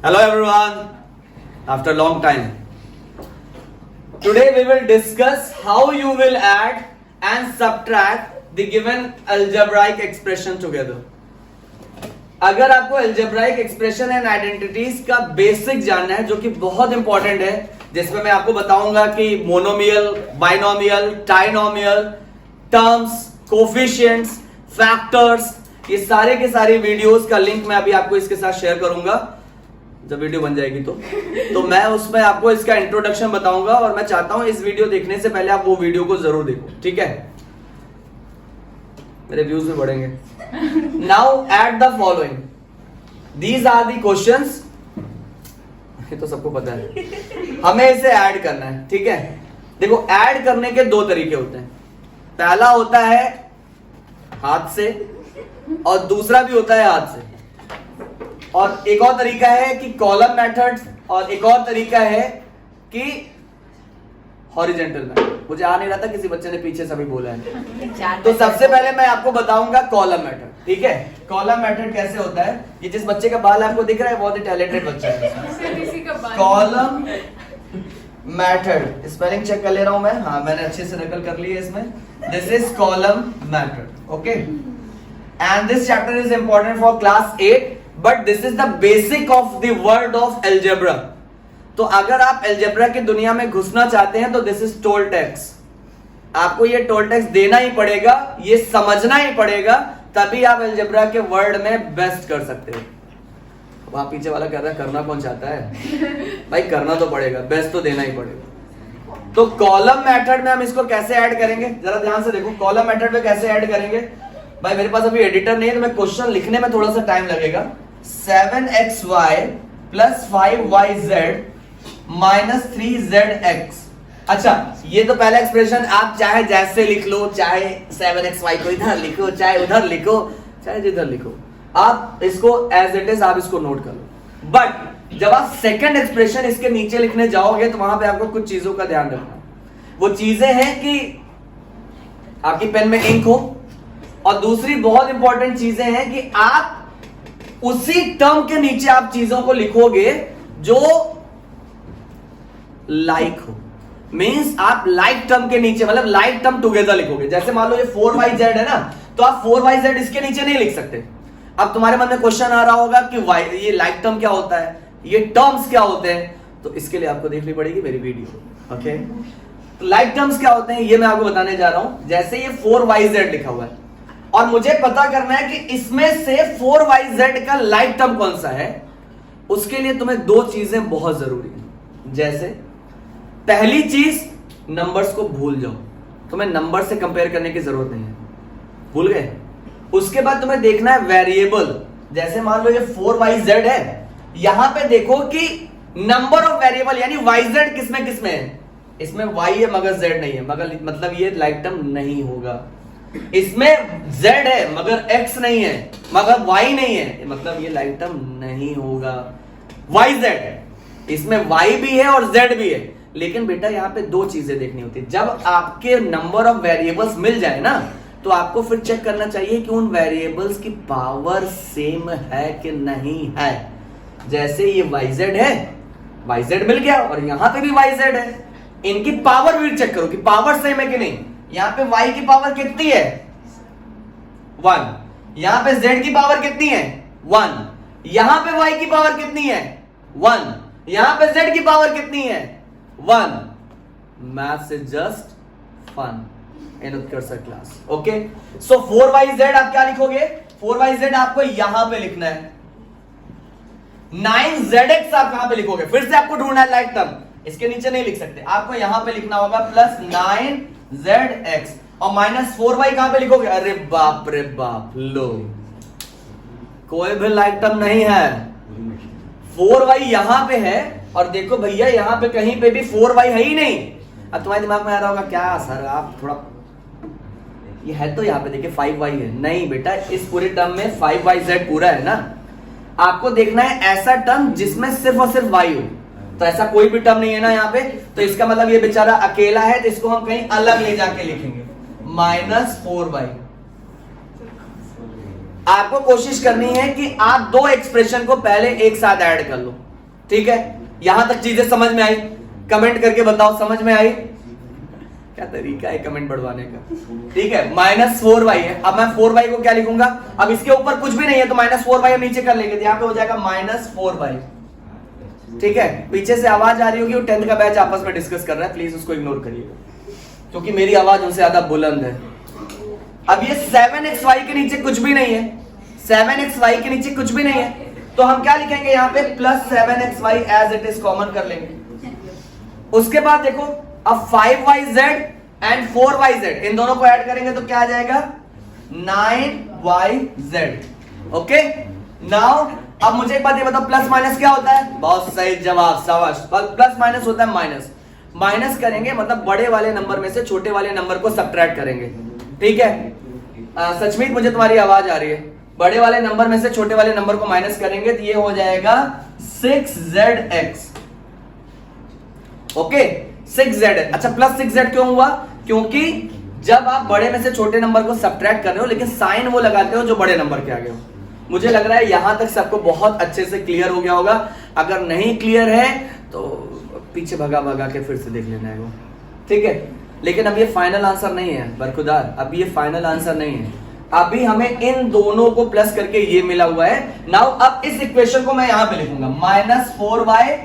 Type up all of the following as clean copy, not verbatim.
Hello everyone, after a long time. Today we will discuss how you will add and subtract the given algebraic expression together. अगर आपको algebraic expression and identities का basic जानना है जो कि बहुत important है, जिसमें मैं आपको बताऊंगा कि monomial, binomial, trinomial, terms, coefficients, factors, ये सारे के सारे वीडियोस का लिंक मैं अभी आपको इसके साथ शेयर करूंगा जब वीडियो बन जाएगी तो मैं उसमें आपको इसका इंट्रोडक्शन बताऊंगा और मैं चाहता हूं इस वीडियो देखने से पहले आप वो वीडियो को जरूर देखो, ठीक है? मेरे व्यूज भी बढ़ेंगे. Now at the following, these are the questions. ये तो सबको पता है, हमें इसे ऐड करना है, ठीक है? देखो, ऐड करने के दो तरीके होते हैं. पहला होता है हाथ से और दूसरा भी होता है हाथ से. और एक और तरीका है कि कॉलम मेथड और एक और तरीका है कि हॉरिजॉन्टल मेथड. मुझे आ नहीं रहा था, किसी बच्चे ने पीछे से भी बोला है. तो सबसे पहले मैं आपको बताऊंगा कॉलम मेथड, ठीक है? कॉलम मेथड कैसे होता है? ये जिस बच्चे का बाल आपको दिख रहा है बहुत ही टैलेंटेड बच्चा है. कॉलम मेथड स्पेलिंग चेक कर ले रहा हूं मैं. हाँ, मैंने अच्छे से नकल कर ली है इसमें. This is column method, okay? And this chapter is important for class 8, but this is the basic of the world of algebra. तो अगर आप एल्जेब्रा की दुनिया में घुसना चाहते हैं तो दिस इज टोल टैक्स. आपको ये टोल टैक्स देना ही पड़ेगा, ये समझना ही पड़ेगा, तभी आप एल्जेब्रा के वर्ल्ड में बेस्ट कर सकते हो. वहां पीछे वाला कह रहा है करना कौन चाहता है? भाई करना तो पड़ेगा, बेस्ट तो देना ही पड़ेगा. तो कॉलम मेथड में हम इसको कैसे ऐड करेंगे, जरा ध्यान से देखो. कॉलम मेथड में कैसे ऐड करेंगे? भाई मेरे पास अभी एडिटर नहीं है तो मैं क्वेश्चन लिखने में थोड़ा सा टाइम लगेगा. 7xy plus 5yz minus 3zx. अच्छा, ये तो पहला एक्सप्रेशन आप चाहे जैसे लिख लो, चाहे 7xy को इधर लिखो, चाहे उधर लिखो, चाहे जिधर लिखो, आप इसको एज इट इज आप इसको नोट कर लो. बट जब आप सेकंड एक्सप्रेशन इसके नीचे लिखने जाओगे तो वहां पे आपको कुछ चीजों का ध्यान रखना. वो चीजें हैं कि आपकी पेन में इंक हो, और दूसरी बहुत इंपॉर्टेंट चीजें हैं कि आप उसी टर्म के नीचे आप चीजों को लिखोगे जो लाइक हो. मींस आप लाइक टर्म के नीचे, मतलब लाइक टर्म टुगेदर लिखोगे. जैसे मान लो ये 4yz है ना, तो आप 4yz इसके नीचे नहीं लिख सकते. अब तुम्हारे मन में क्वेश्चन आ रहा होगा कि ये लाइक टर्म क्या होता है, ये टर्म्स क्या होते हैं, तो इसके लिए आपको देखनी पड़ेगी मेरी वीडियो, ओके? तो लाइक टर्म्स क्या होते हैं ये मैं आपको बताने जा रहा हूं. जैसे ये 4yz लिखा हुआ है और मुझे पता करना है कि इसमें से 4yz का लाइक टर्म कौन सा है. उसके लिए तुम्हें दो चीजें बहुत जरूरी है. जैसे पहली चीज, नंबर्स को भूल जाओ. तुम्हें नंबर से कंपेयर करने की जरूरत नहीं है, भूल गए. उसके बाद तुम्हें देखना है वेरिएबल. जैसे मान लो ये 4yz है, यहां पे देखो कि नंबर ऑफ वेरिएबल यानी yz किसमें किसमें है. इसमें y है मगर z नहीं है, मगर मतलब ये लाइक टर्म नहीं होगा. इसमें z है मगर x नहीं है, मगर y नहीं है, मतलब ये लाइक टर्म नहीं होगा. yz है, इसमें y भी है और z भी है. लेकिन बेटा यहाँ पे दो चीजें देखनी होती है. जब आपके नंबर ऑफ वेरिएबल्स मिल जाए ना, तो आपको फिर चेक करना चाहिए कि उन वेरिएबल्स की पावर सेम है कि नहीं है. जैसे ये yz है, yz मिल गया और यहां पे भी yz है. इनकी पावर भी चेक करो कि पावर सेम है कि नहीं. यहां पे y की पावर कितनी है? 1. यहां पे z की पावर कितनी है? 1. यहां पे y की पावर कितनी है? 1. यहां पे z की पावर कितनी है? 1. Maths is just fun in Utkarsh class, okay? So 4yz आप क्या लिखोगे? 4yz आपको यहां पे लिखना है. 9zx आप कहां पे लिखोगे? फिर से आपको ढूंढना है लाइक टर्म. इसके नीचे नहीं लिख सकते, आपको यहां पे लिखना होगा प्लस 9zx और माइनस 4y कहां पे लिखोगे? अरे बाप रे बाप, लो कोई भी लाइक टर्म नहीं है. 4y यहां पे है और देखो भैया यहां पे कहीं पे भी 4y है ही नहीं. अब तुम्हारे दिमाग में आ रहा होगा क्या सर आप थोड़ा, ये है तो यहां पे देखिए 5y है. नहीं बेटा, इस पूरे टर्म में 5yz पूरा है ना. आपको देखना है ऐसा टर्म जिसमें सिर्फ और सिर्फ y हो. तो ऐसा कोई भी टर्म नहीं है ना यहाँ पे, तो इसका मतलब ये बेचारा अकेला है, तो इसको हम कहीं अलग ले जाके लिखेंगे. -4y. आपको कोशिश करनी है कि आप दो एक्सप्रेशन को पहले एक साथ ऐड कर लो. ठीक है, यहां तक चीजें समझ में आई? कमेंट करके बताओ समझ में आई? क्या तरीका है कमेंट बढ़वाने का? ठीक है, -4y है। अब मैं 4y को क्या लिखूंगा? अब इसके ऊपर कुछ भी नहीं है तो -4y हम नीचे कर लेंगे, तो यहां पे हो जाएगा -4y। ठीक है, पीछे से आवाज आ रही होगी, वो 10th का बैच आपस में डिस्कस कर रहा है, प्लीज उसको इग्नोर करिएगा क्योंकि मेरी आवाज उनसे ज्यादा बुलंद है। अब ये 7xy के नीचे कुछ भी नहीं है, 7xy के नीचे कुछ भी नहीं है, तो हम क्या लिखेंगे यहाँ पे? +7xy as it is common कर लेंगे। उसके बाद देखो, अब 5yz एंड 4yz इन दोनों को ऐड करेंगे तो क्या आ जाएगा? 9yz। ओके, नाउ अब मुझे एक बात ये बताओ, प्लस माइनस क्या होता है? बहुत सही जवाब, शाबाश। प्लस माइनस होता है माइनस। माइनस करेंगे मतलब बड़े वाले नंबर में से छोटे वाले नंबर को सब्ट्रैक्ट करेंगे। ठीक है सचमीत, मुझे तुम्हारी आवाज आ रही है। बड़े वाले नंबर में से छोटे वाले नंबर को माइनस करेंगे तो ये हो जाएगा 6zx। Okay, 6z। अच्छा, प्लस 6z क्यों हुआ? क्योंकि जब आप बड़े में से छोटे नंबर को सब्ट्रैक्ट कर रहे हो लेकिन साइन वो लगाते हो जो बड़े नंबर के आगे हो। मुझे लग रहा है यहां तक सबको बहुत अच्छे से क्लियर हो गया होगा। अगर नहीं क्लियर है तो पीछे भगा भगा के फिर से देख लेना है वो। ठीक है, लेकिन अब ये फाइनल आंसर नहीं है बरखुदार, अब ये फाइनल आंसर नहीं है। अभी हमें इन दोनों को प्लस करके ये मिला हुआ है। नाउ अब इस इक्वेशन को मैं यहां पे लिखूंगा, -4y,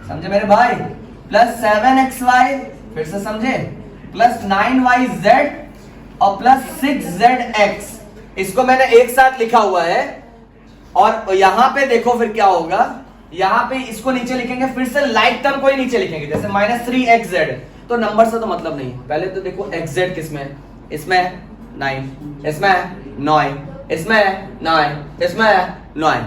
समझे मेरे भाई, +7xy, फिर से समझे, +9yz और +6zx। इसको मैंने एक साथ लिखा हुआ है। और यहां पे देखो फिर क्या होगा, यहां पे इसको नीचे लिखेंगे, फिर से लाइक टर्म को ही नीचे लिखेंगे, जैसे -3xz। तो नंबर से तो मतलब नहीं। पहले तो देखो xz किसमें है? इसमें 9, इसमें 9, इसमें 9, इसमें 9,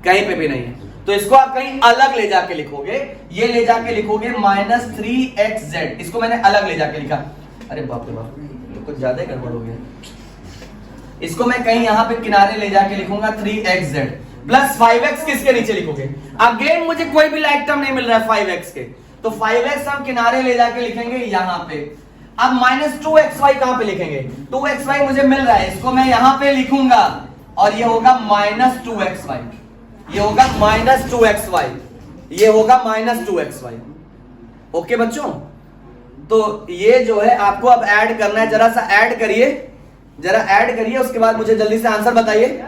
कहीं पे भी नहीं है। तो इसको आप कहीं अलग ले जाके लिखोगे, ये ले जाके लिखोगे -3xz। इसको मैंने अलग ले जाके लिखा। अरे बाप रे बाप, तो कुछ ज्यादा ही गड़बड़ हो गया। इसको मैं कहीं यहां पे किनारे ले जाके लिखूंगा 3xz प्लस 5x। किसके नीचे लिखोगे? अगेन मुझे कोई भी लाइक टर्म नहीं मिल रहा है 5x के, तो 5x हम किनारे ले जाके लिखेंगे यहां पे। अब -2xy कहां पे लिखेंगे? 2xy मुझे मिल रहा है, इसको मैं यहां पे लिखूंगा और ये होगा -2xy, ये होगा -2xy, ये होगा -2xy। ओके बच्चों, तो ये जो है आपको अब ऐड करना है। जरा सा ऐड करिए, जरा ऐड करिए, उसके बाद मुझे जल्दी से आंसर बताइए।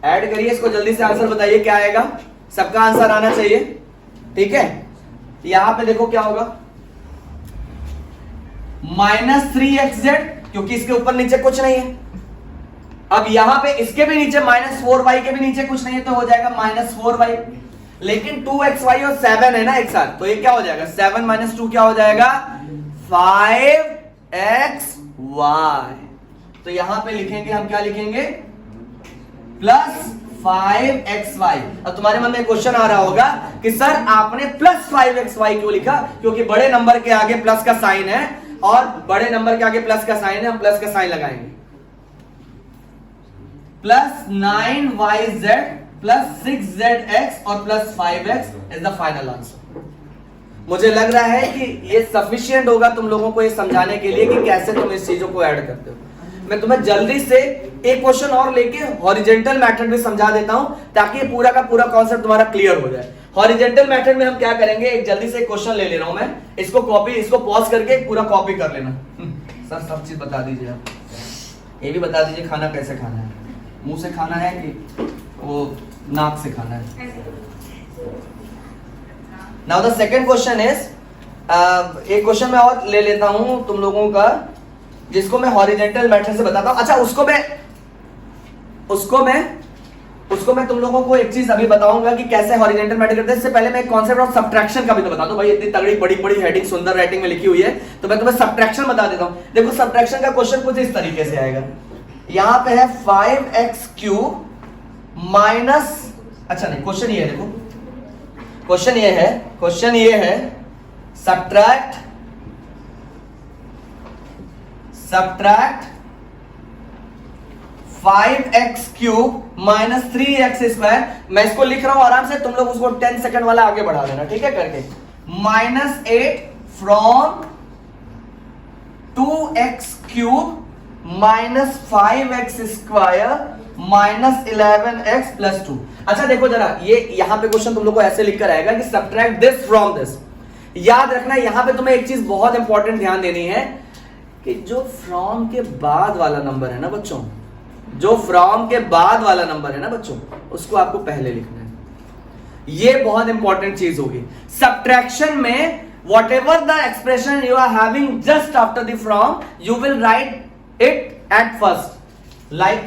ऐड करिए इसको, जल्दी से आंसर बताइए क्या आएगा। सबका आंसर आना चाहिए। ठीक है, यहां पे देखो क्या होगा, -3xz, क्योंकि इसके ऊपर नीचे कुछ नहीं है। अब यहां पे इसके भी नीचे -4y के भी नीचे कुछ नहीं है, तो हो जाएगा -4y। लेकिन 2xy और 7 है ना एक साथ, तो ये क्या हो जाएगा? 7 - 2 क्या हो जाएगा? 5xy। तो यहां पे लिखेंगे हम, क्या लिखेंगे? +5xy। अब तुम्हारे मन में क्वेश्चन आ रहा होगा कि सर आपने +5xy क्यों लिखा? क्योंकि बड़े नंबर के आगे प्लस का साइन है और बड़े नंबर के आगे प्लस का साइन है, हम प्लस का साइन लगाएंगे। +9yz +6zx और +5x is the final answer. मुझे लग रहा है कि ये सफिशिएंट होगा तुम लोगों को ये समझाने के लिए कि कैसे तुम इस चीजों को ऐड करते हो। मैं तुम्हें जल्दी से एक क्वेश्चन और लेके हॉरिजेंटल मेथड भी समझा देता हूं ताकि ये पूरा का पूरा कॉन्सेप्ट तुम्हारा क्लियर हो जाए। हॉरिजेंटल मेथड में हम क्या करेंगे, एक जल्दी से क्वेश्चन ले रहा हूं मैं, इसको कॉपी, इसको पॉज करके पूरा कॉपी कर लेना। सर सब चीज बता दीजिए आप, ये भी बता दीजिए खाना कैसे खाना है, मुंह से खाना है कि वो नाक से खाना है। Now the second question is, एक क्वेश्चन मैं और ले लेता हूं तुम लोगों का, जिसको मैं हॉरिजेंटल मेथड से बताता हूं। अच्छा, उसको मैं तुम लोगों को एक चीज अभी बताऊंगा कि कैसे हॉरिजेंटल मेथड करते हैं। इससे पहले मैं कॉन्सेप्ट ऑफ सब्ट्रैक्शन का भी तो बता दूं। भाई इतनी तगड़ी बड़ी बड़ी हेडिंग सुंदर राइटिंग में लिखी हुई है, तो मैं तुम्हें सब्ट्रैक्शन बता देता हूं। देखो सब्ट्रैक्शन का क्वेश्चन कुछ इस तरीके से आएगा। यहां पे है 5x³ माइनस, अच्छा नहीं, क्वेश्चन ये है, देखो क्वेश्चन ये है सब्ट्रैक्ट 5x³ माइनस 3x²। मैं इसको लिख रहा हूं आराम से, तुम लोग उसको 10 सेकंड वाला आगे बढ़ा देना, ठीक है करके। -8 from 2x³ minus 5x² minus 11x plus 2। अच्छा देखो जरा, ये यहां पे क्वेश्चन तुम लोग को ऐसे लिखकर आएगा कि सब्ट्रैक्ट दिस फ्रॉम दिस। याद रखना यहां पे तुम्हें एक चीज बहुत इंपॉर्टेंट ध्यान देनी है कि जो फ्रॉम के बाद वाला नंबर है ना बच्चों, जो फ्रॉम के बाद वाला नंबर है ना बच्चों, उसको आपको पहले लिखना है। ये बहुत इंपॉर्टेंट चीज होगी सब्ट्रैक्शन में। whatever the expression you are having just after the from, you will write it at first, like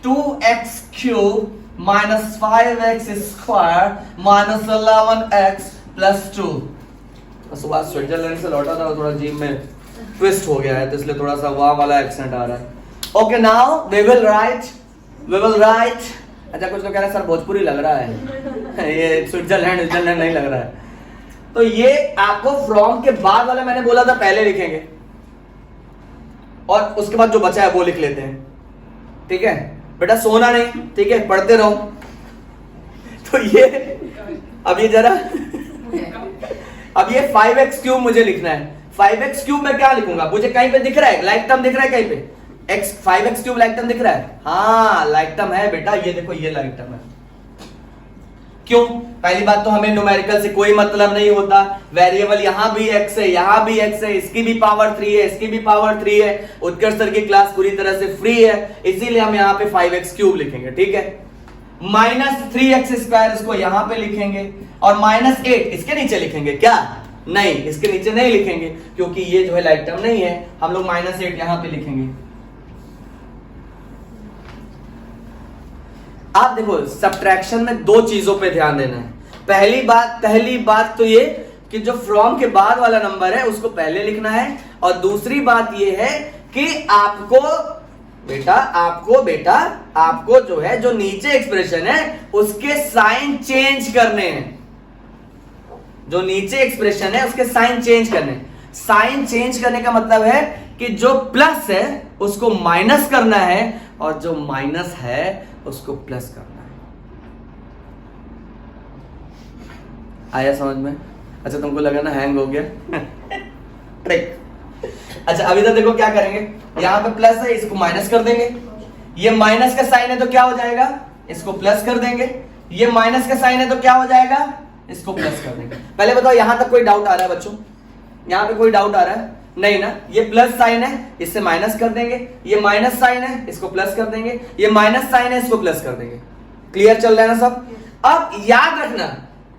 2x cube minus 5x square minus 11x plus 2। सुबह स्विट्जरलैंड से लौटा था, थोड़ा जीभ में ट्विस्ट हो गया है तो इसलिए थोड़ा सा वहां वाला एक्सेंट आ रहा है। Okay now we will write. अच्छा कुछ लोग कह रहे हैं सर भोजपुरी लग रहा है ये स्विट्जरलैंड नहीं लग रहा है। तो ये आपको फ्रॉम के बाद वाला मैंने बोला था पहले लिखेंगे और उसके बाद जो बचा है वो लिख लेते हैं, ठीक है बेटा, सोना नहीं, ठीक है, पढ़ते रहो। तो ये अब ये जरा अब ये 5x क्यूब मुझे लिखना है। 5x क्यूब में क्या लिखूंगा, मुझे कहीं पे दिख रहा है लाइक टर्म दिख रहा है कहीं पे, 5x क्यूब लाइक टर्म दिख रहा है, हाँ लाइक टर्म है बेटा, ये देखो ये लाइक टर्म है। क्यों? पहली बात तो हमें न्यूमेरिकल से कोई मतलब नहीं होता, वेरिएबल यहां भी x है, यहां भी x है, इसकी भी पावर 3 है, इसकी भी पावर 3 है, उत्कर्ष सर की क्लास पूरी तरह से फ्री है, इसीलिए हम यहां पे 5x क्यूब लिखेंगे, ठीक है। माइनस 3x स्क्वायर इसको यहां पे लिखेंगे और माइनस 8 इसके नीचे लिखेंगे क्या? नहीं, इसके नीचे नहीं लिखेंगे क्योंकि ये जो है लाइक टर्म नहीं है, हम लोग माइनस 8 यहां पे लिखेंगे। आप देखो सब्ट्रैक्शन में दो चीजों पे ध्यान देना है। पहली बात तो ये कि जो फ्रॉम के बाद वाला नंबर है उसको पहले लिखना है, और दूसरी बात ये है कि आपको आपको जो है जो नीचे एक्सप्रेशन है उसके साइन चेंज करने हैं। जो नीचे एक्सप्रेशन है उसके साइन चेंज करने। साइन चेंज करने का मतलब है कि जो प्लस है उसको माइनस करना है और जो माइनस है उसको प्लस करना है। आया समझ में? अच्छा तुमको लगा ना हैंग हो गया ट्रिक। अच्छा अभी तो देखो क्या करेंगे, यहां पे प्लस है इसको माइनस कर देंगे, ये माइनस का साइन है तो क्या हो जाएगा, इसको प्लस कर देंगे, ये माइनस का साइन है तो क्या हो जाएगा, इसको प्लस कर देंगे। पहले बताओ यहां तक कोई डाउट आ रहा है बच्चों? यहां पे कोई डाउट आ रहा है? नहीं ना। ये प्लस साइन है इससे माइनस कर देंगे, ये माइनस साइन है इसको प्लस कर देंगे, ये माइनस साइन है इसको प्लस कर देंगे। क्लियर चल रहा है ना सब? अब याद रखना,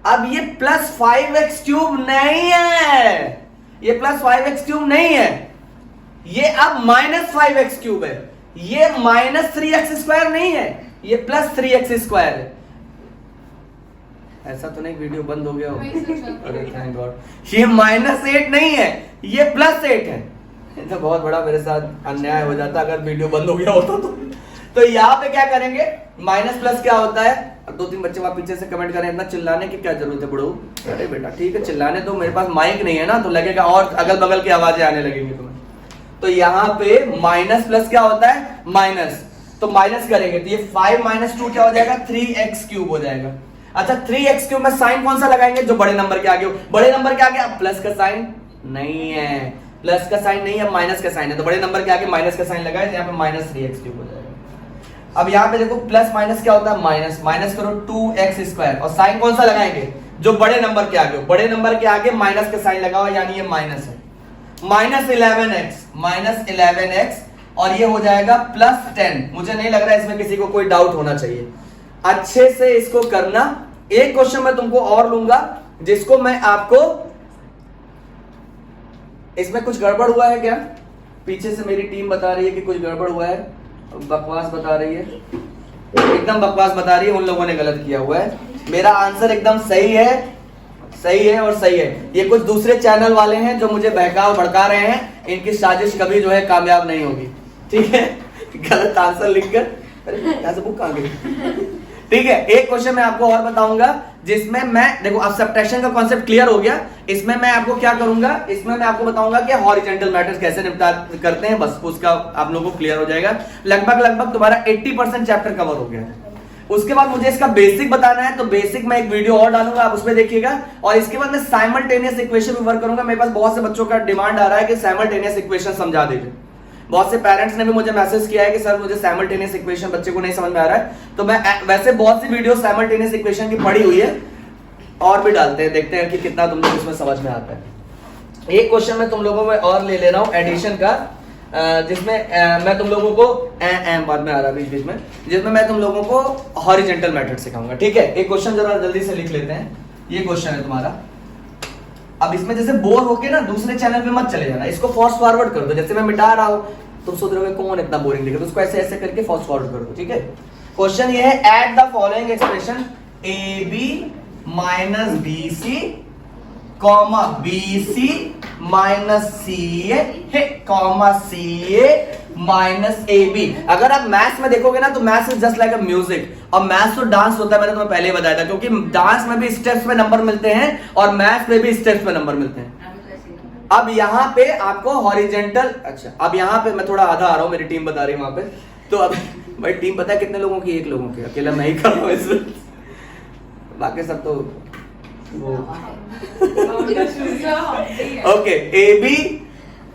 अब ये प्लस 5x क्यूब नहीं है, ये प्लस 5x क्यूब नहीं है, ये अब माइनस 5x क्यूब है। ये माइनस 3x स्क्वायर नहीं है, ये प्लस 3x स्क्वायर है। ऐसा तो नहीं वीडियो बंद हो गया हो? अरे थैंक गॉड। ये माइनस 8 नहीं है, ये प्लस 8 है। तो बहुत बड़ा मेरे साथ अन्याय हो जाता अगर वीडियो बंद हो गया होता तो यहाँ पे क्या करेंगे, माइनस प्लस क्या होता है। अब 2-3 बच्चे वहां पीछे से कमेंट करें इतना चिल्लाने की क्या जरूरत है बुढ़ऊ। अरे बेटा ठीक है चिल्लाने दो, मेरे पास माइक नहीं है ना तो लगेगा और अगल बगल की आवाजें आने लगेंगी तुम्हें। तो यहाँ पे माइनस प्लस क्या होता है, माइनस, तो माइनस करेंगे तो ये 5 - 2 क्या हो जाएगा, 3x क्यूब हो जाएगा। अच्छा 3x क्यूब में साइन कौन सा लगाएंगे, जो बड़े नंबर के आगे हो। बड़े नंबर के आगे अब प्लस का साइन नहीं है, प्लस का साइन नहीं है, माइनस का साइन है, तो बड़े नंबर के आगे माइनस का साइन लगाए तो यहाँ पे माइनस 3x क्यूब हो जाएगा। अब यहाँ पे देखो प्लस माइनस क्या होता है, माइनस, माइनस करो 2x स्क्वायर, और साइन कौन सा लगाएंगे, जो बड़े नंबर के आगे हो। बड़े नंबर के आगे माइनस का साइन लगाओ यानी ये माइनस है, माइनस 11x, और ये हो जाएगा प्लस 10। मुझे नहीं लग रहा है इसमें किसी को कोई डाउट होना चाहिए। अच्छे से इसको करना। एक क्वेश्चन मैं तुमको और लूंगा जिसको मैं आपको, इसमें कुछ गड़बड़ हुआ है क्या? पीछे से मेरी टीम बता रही है कि कुछ गड़बड़ हुआ है, बकवास बता रही है, एकदम बकवास बता रही है, उन लोगों ने गलत किया हुआ है। मेरा आंसर एकदम सही है, सही है और सही है। ये कुछ दूसरे चैनल वाले हैं जो मुझे भड़का रहे हैं, इनकी साजिश कभी जो है कामयाब नहीं होगी, ठीक है। गलत आंसर लिखकर, अरे यहाँ से बुक कहाँ गई? ठीक है, एक क्वेश्चन मैं आपको और बताऊंगा जिसमें मैं, देखो अब सब्ट्रैक्शन का कॉन्सेप्ट क्लियर हो गया। इसमें मैं आपको क्या करूंगा, इसमें मैं आपको बताऊंगा कि हॉरिजॉन्टल मैटर्स कैसे निपटा करते हैं, बस उसका आप लोगों को क्लियर हो जाएगा। लगभग तुम्हारा 80% चैप्टर कवर हो गया है। उसके बाद मुझे इसका बेसिक बताना है, तो बेसिक मैं एक वीडियो और डालूंगा, आप उसमें देखिएगा। और इसके बाद मैं साइमल्टेनियस इक्वेशन भी वर्क करूंगा। मेरे पास बहुत से बच्चों का डिमांड आ रहा है कि साइमल्टेनियस इक्वेशन समझा दीजिए। बहुत से पेरेंट्स ने भी मुझे मैसेज किया है कि सर मुझे साइमल्टेनियस इक्वेशन बच्चे को नहीं समझ में आ रहा है, तो मैं वैसे बहुत सी वीडियो साइमल्टेनियस इक्वेशन की पड़ी हुई है और भी डालते हैं, देखते हैं कि कितना तुम लोग इसमें समझ में आता है। एक क्वेश्चन मैं तुम लोगों में और ले लेना हूं एडिशन का, जिसमें मैं तुम लोगों को बाद में आ रहा है बीच में, जिसमें मैं तुम लोगों को हॉरिजॉन्टल मेथड सिखाऊंगा। ठीक है, एक क्वेश्चन जरा जल्दी से लिख लेते हैं। ये क्वेश्चन है तुम्हारा। अब इसमें जैसे बोर होके ना दूसरे चैनल पे मत चले जाना, इसको फास्ट फॉरवर्ड कर दो। जैसे मैं मिटा रहा हूं तुम सोच रहे हो कौन इतना बोरिंग लिखे, तो उसको ऐसे ऐसे करके फास्ट फॉरवर्ड कर दो। ठीक है, क्वेश्चन ये है, add the following expression A B minus B C comma B C minus C A comma C A minus A B. अगर आप मैथ्स में देखोगे ना तो maths is just like a music, और मैथ्स तो डांस होता है, मैंने तुम्हें पहले ही बताया था, क्योंकि डांस में भी स्टेप्स में नंबर मिलते हैं और मैथ्स में भी स्टेप्स में नंबर मिलते हैं। अब यहाँ पे आपको हॉरिजॉन्टल, अच्छा अब यहाँ पे मैं थोड़ा आधा आ रहा हूँ, मेरी टीम बता रही है वहां पे, तो अब भाई टीम पता है कितने लोगों की? एक लोगों की, अकेला मैं ही कर रहा हूँ इसमें, बाकी सब तो वो ओके। ए बी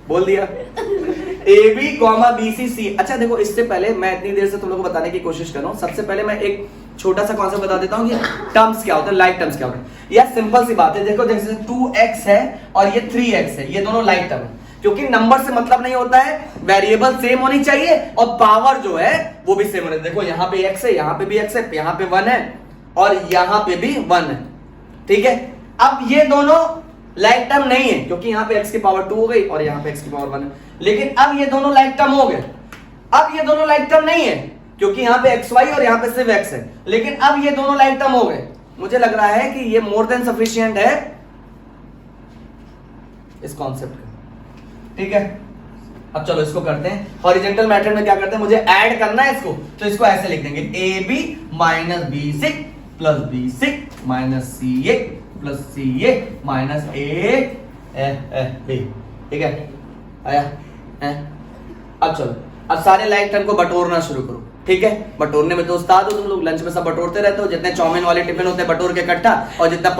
बोल दिया, A B comma B C C. अच्छा देखो, इससे पहले मैं इतनी देर से तुम लोगों को बताने की कोशिश कर रहा हूँ, सबसे पहले मैं एक छोटा सा कॉन्सेप्ट बता देता हूँ कि टर्म्स क्या होते हैं, लाइक टर्म्स क्या होते हैं। यह सिंपल सी बात है, देखो जैसे 2x है और ये 3x है, ये दोनों लाइक टर्म है, क्योंकि नंबर से मतलब नहीं होता है, वेरिएबल सेम होनी चाहिए और पावर जो है वो भी सेम होनी चाहिए। देखो यहाँ पे x है, यहाँ पे भी x है, यहाँ पे 1 है और यहाँ पे भी 1 है। ठीक है, अब ये दोनों लाइक टर्म नहीं है, क्योंकि यहाँ पे x की पावर 2 हो गई और यहाँ पे x की पावर 1 है। लेकिन अब ये दोनों लाइक टर्म हो गए। अब ये दोनों लाइक टर्म नहीं है, क्योंकि यहाँ पे xy और यहाँ पे सिर्फ x है। लेकिन अब ये दोनों लाइक टर्म हो गए। मुझे लग रहा है कि ये मोर देन सफिशिएंट है इस कॉन्सेप्ट का। ठीक है, अब चलो इसको करते हैं। हॉरिजॉन्टल मेथड में क्या करते हैं, मुझे ऐड करना है इसको, तो इसको ऐसे लिख देंगे, A B minus B C plus B C minus C A plus C A minus A B. ठीक है, आया है? अब चलो, अब सारे लाइक टर्म को बटोरना शुरू करो। ठीक है, बटोरने में तो उस्ताद हो तुम लोग, लंच में सब बटोरते रहते हो, जितने चाउमीन वाले टिफिन होते हैं बटोर के इकट्ठा, और जितना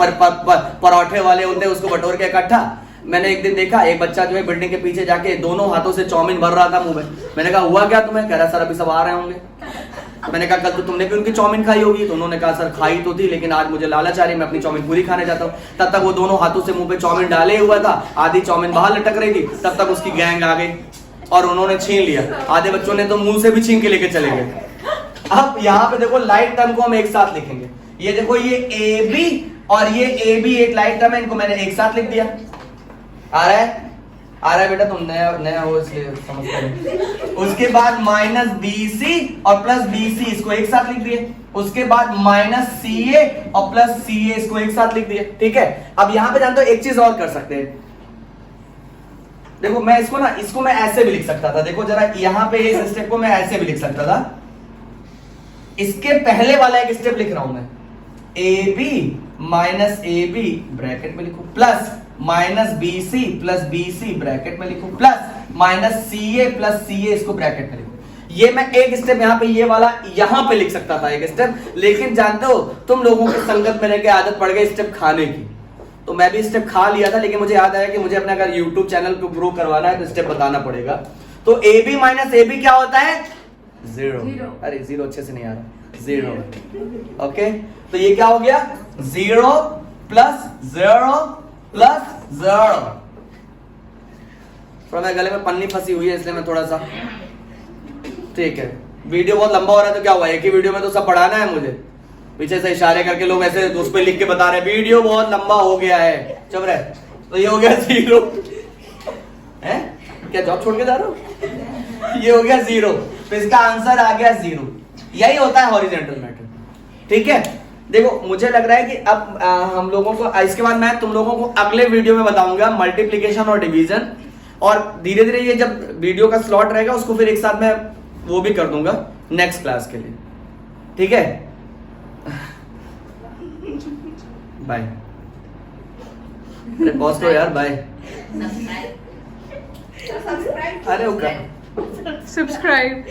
पराठे वाले होते हैं उसको बटोर के इकट्ठा। मैंने एक दिन देखा एक बच्चा जो है बिल्डिंग के पीछे जाके दोनों हाथों से चाउमीन भर रहा था मुंह में। मैंने कहा हुआ क्या तुम्हें? कह रहा सर अभी सब आ रहे होंगे। मैंने कहा कल तो तुमने भी उनकी चाउमीन खाई होगी, तो उन्होंने कहा सर खाई तो थी, लेकिन आज मुझे लालच आ रही, मैं अपनी चाउमीन पूरी खाने जाता हूँ। तब तक वो दोनों हाथों से मुंह पे चाउमीन डाले हुआ था, आधी चाउमीन बाहर लटक रही थी, तब तक उसकी गैंग आ गई और उन्होंने छीन लिया। आधे बच्चों ने तो मुंह से भी छीन के लेके चले गए। अब यहाँ पे देखो लाइक टर्म को हम एक साथ लिखेंगे। ये देखो ये ए बी और ये ए बी एक लाइक टर्म है, इनको मैंने एक साथ लिख दिया। आ रहा है? आ रहा है बेटा, तुम नया हो इसलिए समझ रहे। उसके बाद माइनस बी सी और प्लस बी सी, इसको एक साथ लिख दिए। उसके बाद माइनस सी ए और प्लस सी ए, इसको एक साथ लिख दिए। ठीक है, अब यहाँ पे जानते हो एक चीज और कर सकते हैं। देखो मैं इसको मैं ऐसे भी लिख सकता था। देखो जरा यहाँ पे इस स्टेप को मैं ऐसे भी लिख सकता था। इसके पहले वाला एक स्टेप लिख रहा हूं मैं, A B minus A B bracket में लिखो, plus minus B C plus B C bracket में लिखो, plus minus C A plus C A, इसको ब्रैकेट में लिखो। ये मैं एक स्टेप यहाँ पे, ये वाला यहाँ पे लिख सकता था एक स्टेप, लेकिन जानते हो तुम लोगों की संगत में रहकर आदत पड़ गई स्टेप खाने की, तो मैं भी स्टेप खा लिया था। लेकिन मुझे याद आया कि मुझे अपना अगर यूट्यूब चैनल को ग्रो करवाना है तो स्टेप बताना पड़ेगा। तो A B minus A B क्या होता है? जीरो। अरे जीरो अच्छे से नहीं आ रहा, जीरो। ओके, तो ये क्या हो गया? Zero plus zero plus zero. थोड़ा मेरे गले में पन्नी फंसी हुई है इसलिए मैं थोड़ा सा, ठीक है। वीडियो बहुत लंबा हो रहा है तो क्या हुआ, एक ही वीडियो में तो सब पढ़ाना है मुझे। पीछे से इशारे करके लोग ऐसे उस पर लिख के बता रहे वीडियो बहुत लंबा हो गया है, चुप रहे। तो ये हो गया जीरो है, क्या जॉब छोड़ के जा रहे हो? ये हो गया जीरो, तो इसका आंसर आ गया जीरो। यही होता है हॉरिजॉन्टल मेथड। ठीक है, देखो मुझे लग रहा है कि अब हम लोगों को इसके बाद मैं तुम लोगों को अगले वीडियो में बताऊंगा मल्टीप्लिकेशन और डिवीजन, और धीरे धीरे ये जब वीडियो का स्लॉट रहेगा उसको फिर एक साथ मैं वो भी कर दूंगा नेक्स्ट क्लास के लिए। ठीक है, बाय। अरे पॉज करो यार, बाय। अरे सब्सक्राइब